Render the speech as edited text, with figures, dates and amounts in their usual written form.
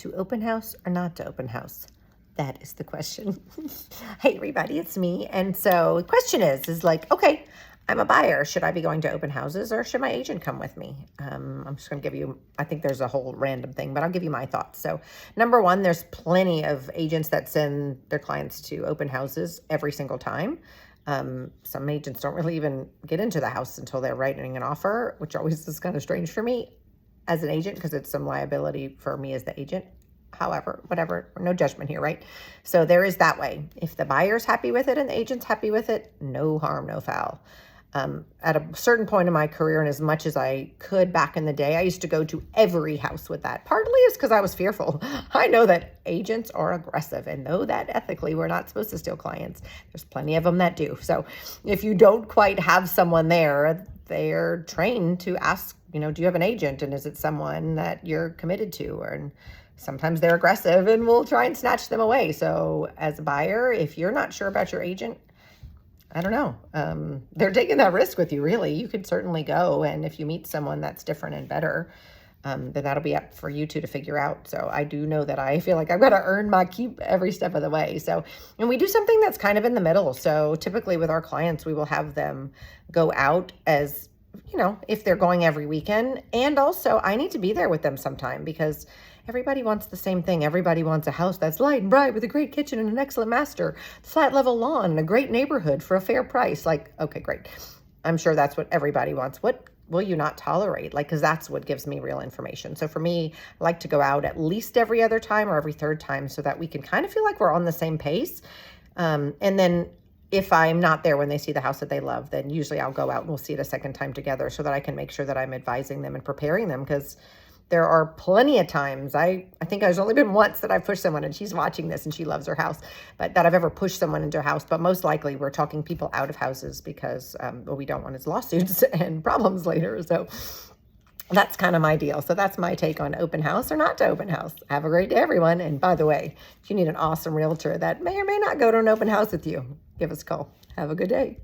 To open house or not to open house? That is the question. Hey everybody, it's me. And so the question is like, okay, I'm a buyer. Should I be going to open houses or should my agent come with me? I'm just going to give you, I think there's a whole random thing, but I'll give you my thoughts. So number one, there's plenty of agents that send their clients to open houses every single time. Some agents don't really even get into the house until they're writing an offer, which always is kind of strange for me as an agent because it's some liability for me as the agent. However, whatever, no judgment here, right? So there is that way. If the buyer's happy with it and the agent's happy with it, no harm, no foul. At a certain point in my career, and as much as I could back in the day, I used to go to every house with that. Partly is because I was fearful. I know that agents are aggressive and know that ethically we're not supposed to steal clients. There's plenty of them that do. So if you don't quite have someone there, they're trained to ask, do you have an agent? And is it someone that you're committed to? And sometimes they're aggressive and will try and snatch them away. So as a buyer, if you're not sure about your agent, I don't know. They're taking that risk with you, really. You could certainly go. And if you meet someone that's different and better, then that'll be up for you two to figure out. So I do know that I feel like I've got to earn my keep every step of the way. So, and we do something that's kind of in the middle. So typically with our clients, we will have them go out as, if they're going every weekend. And also I need to be there with them sometime because everybody wants the same thing. Everybody wants a house that's light and bright with a great kitchen and an excellent master, flat level lawn and a great neighborhood for a fair price. Like, okay, great. I'm sure that's what everybody wants. What will you not tolerate? Because that's what gives me real information. So for me, I like to go out at least every other time or every third time so that we can kind of feel like we're on the same pace. And then if I'm not there when they see the house that they love, then usually I'll go out and we'll see it a second time together so that I can make sure that I'm advising them and preparing them because there are plenty of times, I think there's only been once that I've pushed someone, and she's watching this and she loves her house, but that I've ever pushed someone into a house. But most likely we're talking people out of houses because what we don't want is lawsuits and problems later. So that's kind of my deal. So that's my take on open house or not to open house. Have a great day, everyone. And by the way, if you need an awesome realtor that may or may not go to an open house with you, give us a call. Have a good day.